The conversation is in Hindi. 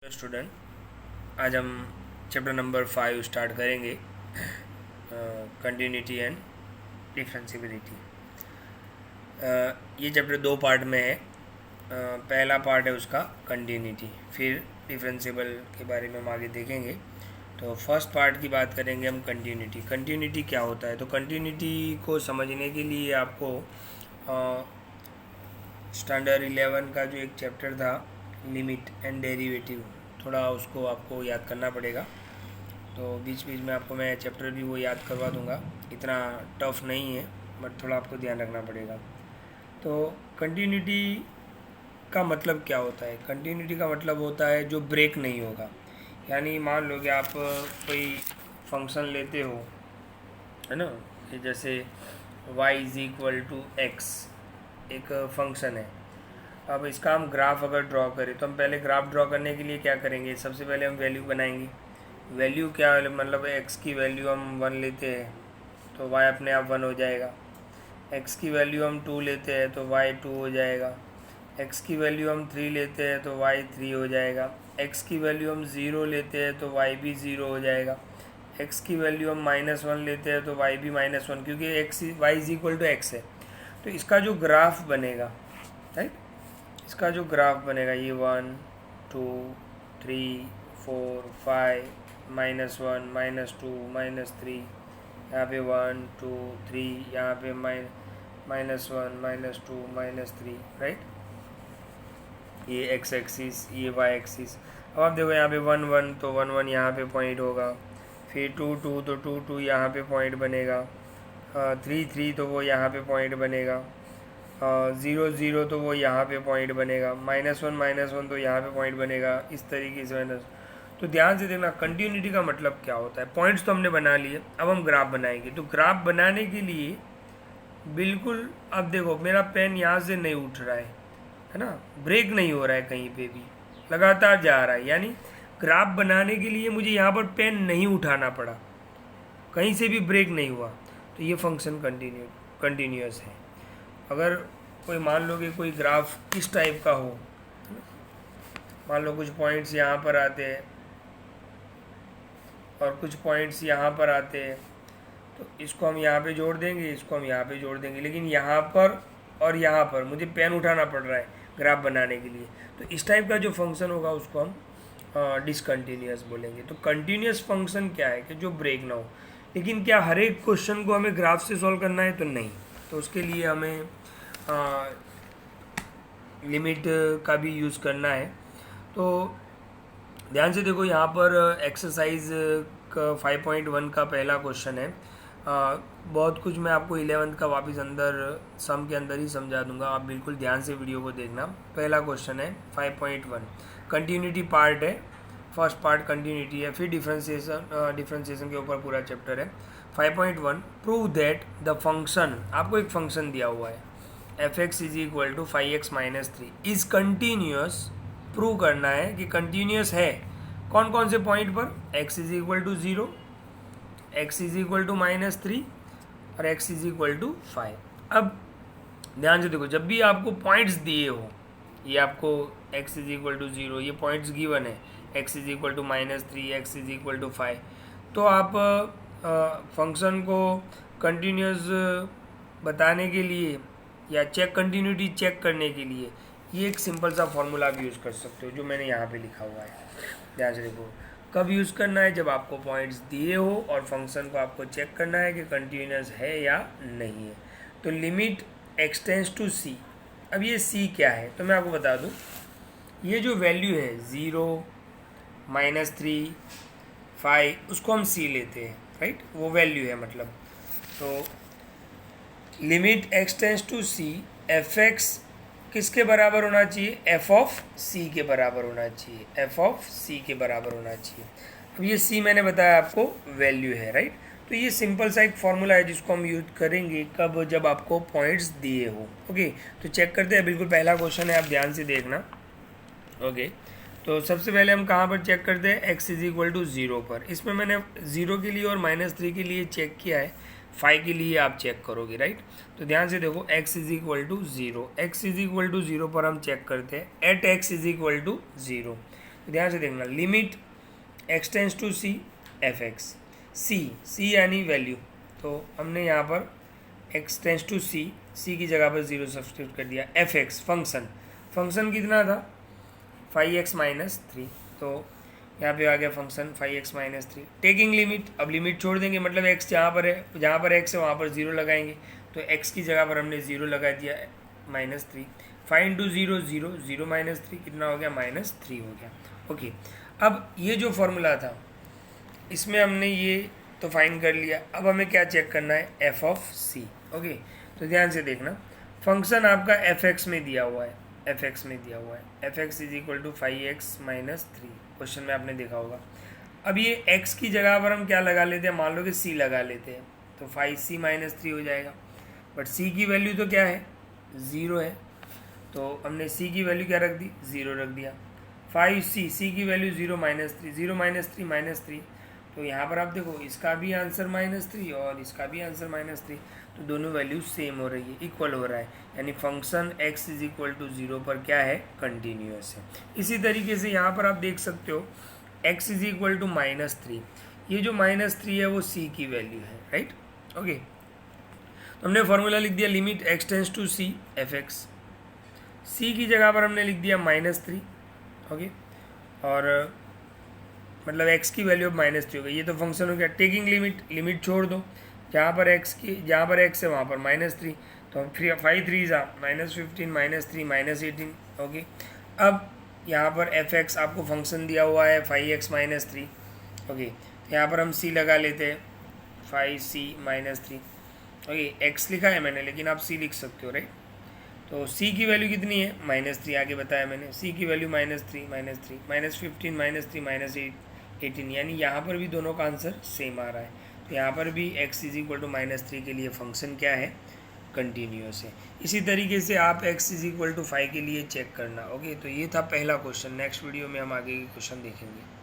स्टूडेंट, आज हम चैप्टर नंबर 5 स्टार्ट करेंगे, कंटिन्यूटी एंड डिफरेंशियबिलिटी। ये चैप्टर दो पार्ट में है। पहला पार्ट है उसका कंटिन्यूटी, फिर डिफरेंशियबल के बारे में हम आगे देखेंगे। तो फर्स्ट पार्ट की बात करेंगे हम कंटिन्यूटी। कंटिन्यूटी क्या होता है? तो कंटिन्यूटी को समझने के लिए आपको स्टैंडर्ड 11 का जो एक चैप्टर था, लिमिट एंड डेरिवेटिव, थोड़ा उसको आपको याद करना पड़ेगा। तो बीच बीच में आपको मैं चैप्टर भी वो याद करवा दूंगा, इतना टफ नहीं है, बट थोड़ा आपको ध्यान रखना पड़ेगा। तो कंटिन्यूटी का मतलब क्या होता है? कंटिन्यूटी का मतलब होता है जो ब्रेक नहीं होगा। यानी मान लो कि आप कोई फंक्शन लेते हो, है ना, कि जैसे y is equal to x एक फंक्शन है। अब इसका हम ग्राफ अगर ड्रॉ करें तो हम पहले ग्राफ ड्रॉ करने के लिए क्या करेंगे? सबसे पहले हम वैल्यू बनाएंगे। वैल्यू क्या है? मतलब x की वैल्यू हम 1 लेते हैं तो y अपने आप 1 हो जाएगा। x की वैल्यू हम 2 लेते हैं तो y 2 हो जाएगा। x की वैल्यू हम 3 लेते हैं तो y 3 हो जाएगा। x की वैल्यू हम 0 लेते हैं तो y भी 0 हो जाएगा। x की वैल्यू हम -1 लेते हैं तो y भी -1, क्योंकि y is equal to x है। तो इसका जो ग्राफ बनेगा, राइट, इसका जो ग्राफ बनेगा, ये 1 2 3 4 5 -1 -2 -3, यहाँ पे 1 2 3, यहाँ पे -1 -2 -3, राइट। ये x एक्सिस, ये y एक्सिस। अब आप देखो यहाँ पे 1 1 तो 1 1 यहाँ पे पॉइंट होगा, फिर 2 2 तो 2 2 यहाँ पे पॉइंट बनेगा, 3 3 तो वो यहाँ पे पॉइंट बनेगा, 0 0 तो वो यहाँ पे पॉइंट बनेगा, -1 तो यहाँ पे पॉइंट बनेगा, इस तरीके से माइनस। तो ध्यान से देखना, कंटिन्यूटी का मतलब क्या होता है। पॉइंट्स तो हमने बना लिए, अब हम ग्राफ बनाएंगे। तो ग्राफ बनाने के लिए बिल्कुल, अब देखो मेरा पेन यहाँ से नहीं उठ रहा है ना, ब्रेक नहीं हो रहा है कहीं पे भी, लगातार जा रहा है। यानी ग्राफ बनाने के लिए मुझे यहाँ पर पेन नहीं उठाना पड़ा, कहीं से भी ब्रेक नहीं हुआ, तो ये फंक्शन कंटिन्यूअस है। अगर कोई मान लो कि कोई ग्राफ इस टाइप का हो, मान लो कुछ पॉइंट्स यहाँ पर आते हैं और कुछ पॉइंट्स यहाँ पर आते हैं, तो इसको हम यहाँ पे जोड़ देंगे, इसको हम यहाँ पे जोड़ देंगे, लेकिन यहाँ पर और यहाँ पर मुझे पेन उठाना पड़ रहा है ग्राफ बनाने के लिए। तो इस टाइप का जो फंक्शन होगा उसको हम डिसकंटिन्यूअस बोलेंगे। तो कंटिन्यूअस फंक्शन क्या है? कि जो ब्रेक ना हो। लेकिन क्या हर एक क्वेश्चन को हमें ग्राफ से सॉल्व करना है? तो नहीं। तो उसके लिए हमें लिमिट का भी यूज़ करना है। तो ध्यान से देखो, यहाँ पर एक्सरसाइज का 5.1 का पहला क्वेश्चन है। बहुत कुछ मैं आपको 11th का वापस अंदर सम के अंदर ही समझा दूंगा, आप बिल्कुल ध्यान से वीडियो को देखना। पहला क्वेश्चन है 5.1, कंटिन्यूटी पार्ट है, फर्स्ट पार्ट कंटिन्यूटी है, फिर डिफरेंशिएशन के ऊपर पूरा चैप्टर है। 5.1, प्रूव दैट द फंक्शन, आपको एक फंक्शन दिया हुआ है f(x is equal to 5x minus 3) is continuous. Prove करना है कि कंटिन्यूअस है। कौन कौन से पॉइंट पर? x is equal to 0, x is equal to -3 और x इज इक्वल टू 5। अब ध्यान से देखो, जब भी आपको पॉइंट्स दिए हो, ये आपको x इज इक्वल टू 0, ये पॉइंट्स गिवन है, x is equal to -3, x is equal to 5, तो आप फंक्शन को कंटिन्यूअस बताने के लिए या कंटिन्यूटी चेक करने के लिए ये एक सिंपल सा फॉर्मूला आप यूज़ कर सकते हो, जो मैंने यहाँ पे लिखा हुआ है। ध्यान से देखो, कब यूज़ करना है? जब आपको पॉइंट्स दिए हो और फंक्शन को आपको चेक करना है कि कंटिन्यूअस है या नहीं है। तो लिमिट एक्सटेंड्स टू c। अब ये c क्या है? तो मैं आपको बता दूँ, ये जो वैल्यू है 0 -3 5, उसको हम c लेते हैं, राइट, वो वैल्यू है मतलब। तो limit extends to c, f(x) किसके बराबर होना चाहिए? f ऑफ c के बराबर होना चाहिए, f ऑफ c के बराबर होना चाहिए। अब ये c मैंने बताया आपको वैल्यू है, राइट। तो ये सिंपल सा एक फॉर्मूला है जिसको हम यूज करेंगे कब? जब आपको पॉइंट्स दिए हो। ओके, तो चेक करते हैं। बिल्कुल पहला क्वेश्चन है, आप ध्यान से देखना। ओके, तो सबसे पहले हम कहाँ पर चेक करते हैं? x इज इक्वल टू 0 पर। इसमें मैंने 0 के लिए और -3 के लिए चेक किया है, 5 के लिए आप चेक करोगे, राइट। तो ध्यान से देखो, x is equal to 0, x is equal to 0 पर हम चेक करते हैं at x is equal to 0। तो ध्यान से देखना, limit x tends to c f(x), c यानी वैल्यू, तो हमने यहाँ पर x टेंस टू c की जगह पर 0 सब्सटीट्यूट कर दिया। f(x) फंक्शन कितना था 5x माइनस 3, तो यहाँ पे आ गया function 5x minus 3। Taking limit, अब लिमिट छोड़ देंगे, मतलब x जहाँ पर है, जहाँ पर x है वहाँ पर 0 लगाएंगे, तो x की जगह पर हमने 0 लगा दिया -3। 5 इंटू 0 0, 0 माइनस 3 कितना हो गया -3 हो गया। ओके, अब ये जो फॉर्मूला था इसमें हमने ये तो फाइंड कर लिया, अब हमें क्या चेक करना है, एफ ऑफ सी। ओके, तो ध्यान से देखना, फंक्शन आपका f(x) में दिया हुआ है, f(x) में दिया हुआ है, f(x) is equal to 5x minus 3, question में आपने देखा होगा। अब ये x की जगह पर हम क्या लगा लेते हैं, मान लो कि c लगा लेते हैं, तो 5c माइनस 3 हो जाएगा, बट c की वैल्यू तो क्या है 0 है, तो हमने c की वैल्यू क्या रख दी 0 रख दिया। 5c की वैल्यू 0 माइनस 3, 0 माइनस 3 -3, तो यहाँ पर आप देखो इसका भी आंसर -3 और इसका भी आंसर -3, तो दोनों वैल्यू सेम हो रही है, इक्वल हो रहा है, यानी function x is equal to 0 पर क्या है, कंटिन्यूअस है। इसी तरीके से यहाँ पर आप देख सकते हो x इज इक्वल टू -3, ये जो -3 है वो c की वैल्यू है, राइट। ओके, तो हमने फॉर्मूला लिख दिया, limit x tends to c f(x), c की जगह पर हमने लिख दिया -3। ओके, और मतलब x की वैल्यू अब -3 हो गई, ये तो फंक्शन हो गया। टेकिंग लिमिट छोड़ दो, जहाँ पर x है वहाँ पर -3, तो 5 3 -15 -3 -18। ओके, अब यहाँ पर f(x) आपको फंक्शन दिया हुआ है 5x माइनस 3। ओके, यहाँ पर हम c लगा लेते हैं, 5c माइनस 3। ओके, x लिखा है मैंने, लेकिन आप c लिख सकते हो, राइट। तो c की वैल्यू कितनी है -3, आगे बताया मैंने, c की वैल्यू -3 -15 -3 -18, यानी यहाँ पर भी दोनों का आंसर सेम आ रहा है। तो यहाँ पर भी x इज इक्वल टू -3 के लिए फंक्शन क्या है, कंटिन्यूअस है। इसी तरीके से आप x इज इक्वल टू 5 के लिए चेक करना। ओके, तो ये था पहला क्वेश्चन। नेक्स्ट वीडियो में हम आगे के क्वेश्चन देखेंगे।